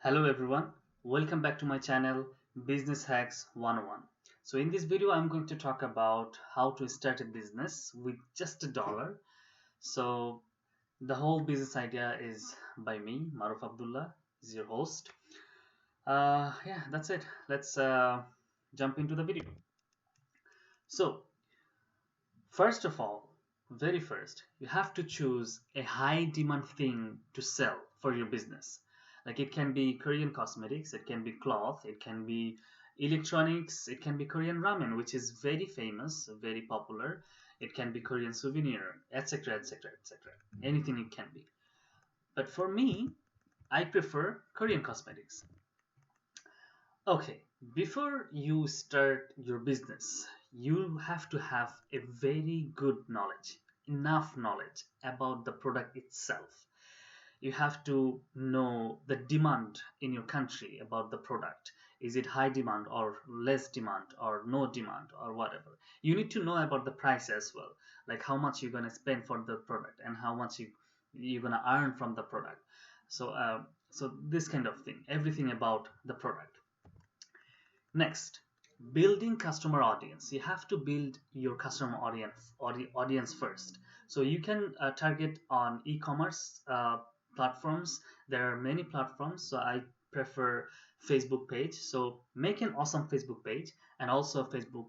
Hello everyone, welcome back to my channel Business Hacks 101. So in this video I'm going to talk about how to start a business with just $1. So the whole business idea is by me, Maruf Abdullah, is your host. Yeah, that's it. Let's jump into the video. So first of all, very first, you have to choose a high demand thing to sell for your business. Like it can be Korean cosmetics, it can be cloth, it can be electronics, it can be Korean ramen, which is very famous, very popular. It can be Korean souvenir, etc., etc., etc. Anything it can be. But for me, I prefer Korean cosmetics. Okay, before you start your business, you have to have a very good knowledge, enough knowledge about the product itself. You have to know the demand in your country about the product. Is it high demand or less demand or no demand or whatever? You need to know about the price as well, like how much you're going to spend for the product and how much you're going to earn from the product. So this kind of thing, everything about the product. Next, building customer audience. You have to build your customer audience first. So you can target on e-commerce platforms. There are many platforms. So I prefer Facebook page. So make an awesome Facebook page and also a Facebook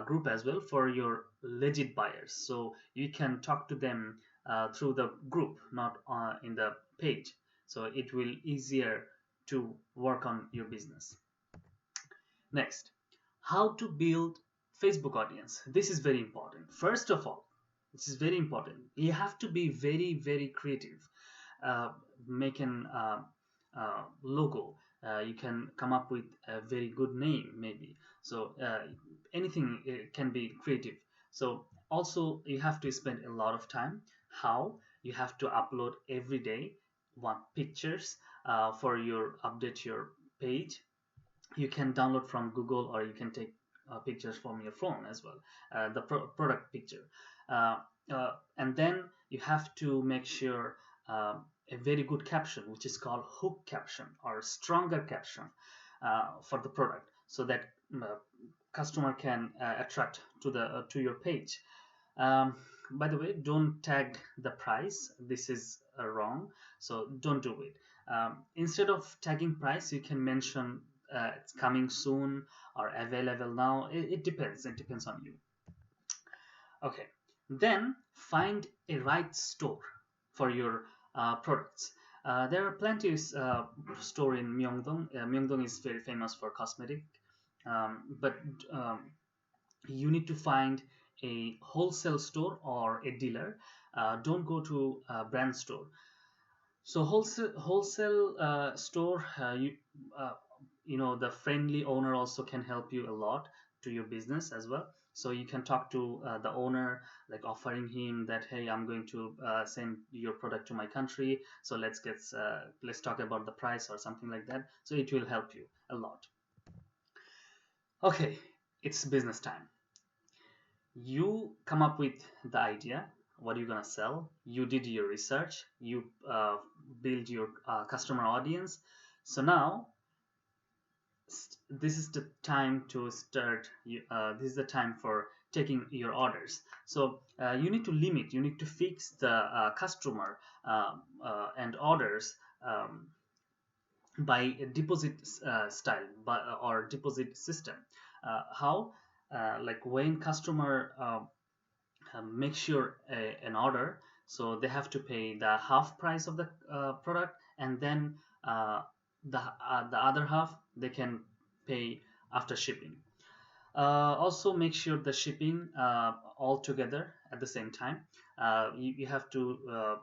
group as well for your legit buyers. So you can talk to them through the group, not in the page. So it will easier to work on your business. Next, how to build Facebook audience. This is very important. First of all, this is very important. You have to be very, very creative. Uh, make an logo. You can come up with a very good name, maybe. So anything can be creative. So also you have to spend a lot of time. How? You have to upload every day one pictures for your update your page. You can download from Google or you can take pictures from your phone as well, the product picture. Uh, and then you have to make sure a very good caption, which is called hook caption or stronger caption for the product, so that customer can attract to your page. Um, by the way, don't tag the price. This is wrong, so don't do it. Instead of tagging price, you can mention it's coming soon or available now. It depends. It depends on you. Okay. Then find a right store for your products. There are plenty of store in Myeongdong. Myeongdong is very famous for cosmetic, but you need to find a wholesale store or a dealer. Don't go to a brand store. So wholesale store, uh, the friendly owner also can help you a lot to your business as well. So you can talk to the owner, like offering him that, hey, I'm going to send your product to my country. So let's talk about the price or something like that. So it will help you a lot. Okay, it's business time. You come up with the idea, what you're gonna sell. You did your research. You build your customer audience. So now this is the time to start. This is the time for taking your orders. So you need to limit. You need to fix the customer and orders by a deposit style or deposit system. How? Like when customer make sure an order, so they have to pay the half price of the product, and then the other half they can pay after shipping. Also make sure the shipping all together at the same time. You have to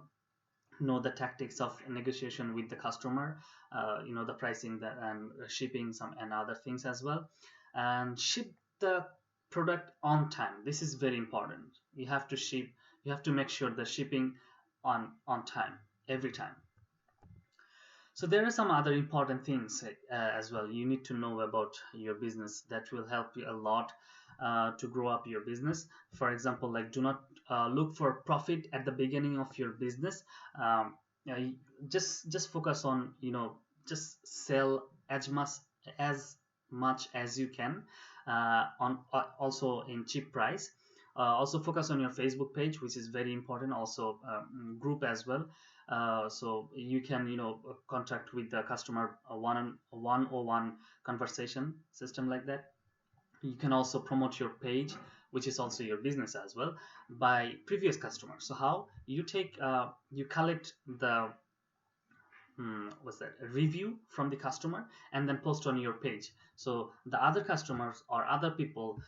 know the tactics of negotiation with the customer, the pricing and shipping some and other things as well, and ship the product on time. This is very important. You have to ship. You have to make sure the shipping on time every time. So there are some other important things as well you need to know about your business that will help you a lot to grow up your business. For example, like do not look for profit at the beginning of your business. Um, just focus on just sell as much as you can, on also in cheap price. Also focus on your Facebook page, which is very important. Also group as well. So you can, contact with the customer, one-on-one conversation system like that. You can also promote your page, which is also your business as well, by previous customers. So how you take, you collect the, what's that, a review from the customer, and then post on your page, so the other customers or other people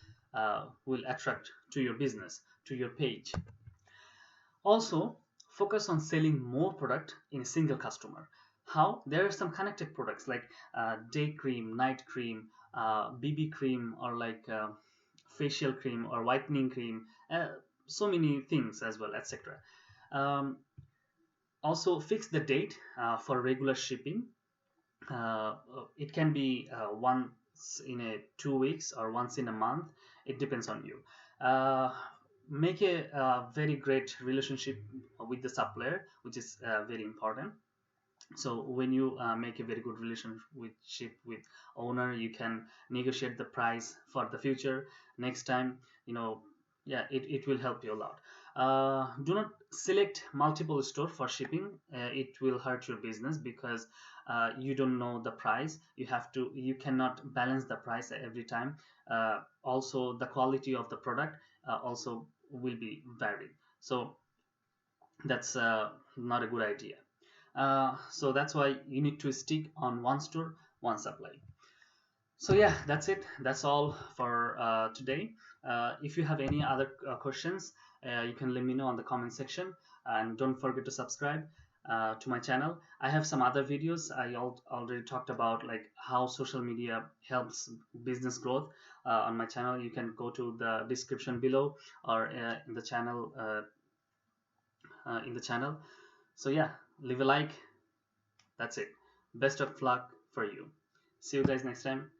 will attract to your business, to your page. Also focus on selling more product in a single customer. How? There are some connected products like day cream, night cream, BB cream, or like facial cream or whitening cream, so many things as well, etc. um, Also fix the date for regular shipping. It can be once in a 2 weeks or once in a month. It depends on you. Make a very great relationship with the supplier, which is very important. So when you make a very good relationship with owner, you can negotiate the price for the future next time. Yeah, it will help you a lot. Do not select multiple store for shipping. It will hurt your business, because you don't know the price. You cannot balance the price every time. Also the quality of the product also will be varied, so that's not a good idea. So that's why you need to stick on one store, one supply. So yeah, that's it. That's all for today. If you have any other questions, you can let me know on the comment section, and don't forget to subscribe to my channel. I have some other videos. I already talked about like how social media helps business growth on my channel. You can go to the description below, or in the channel. So yeah, leave a like. That's it. Best of luck for you. See you guys next time.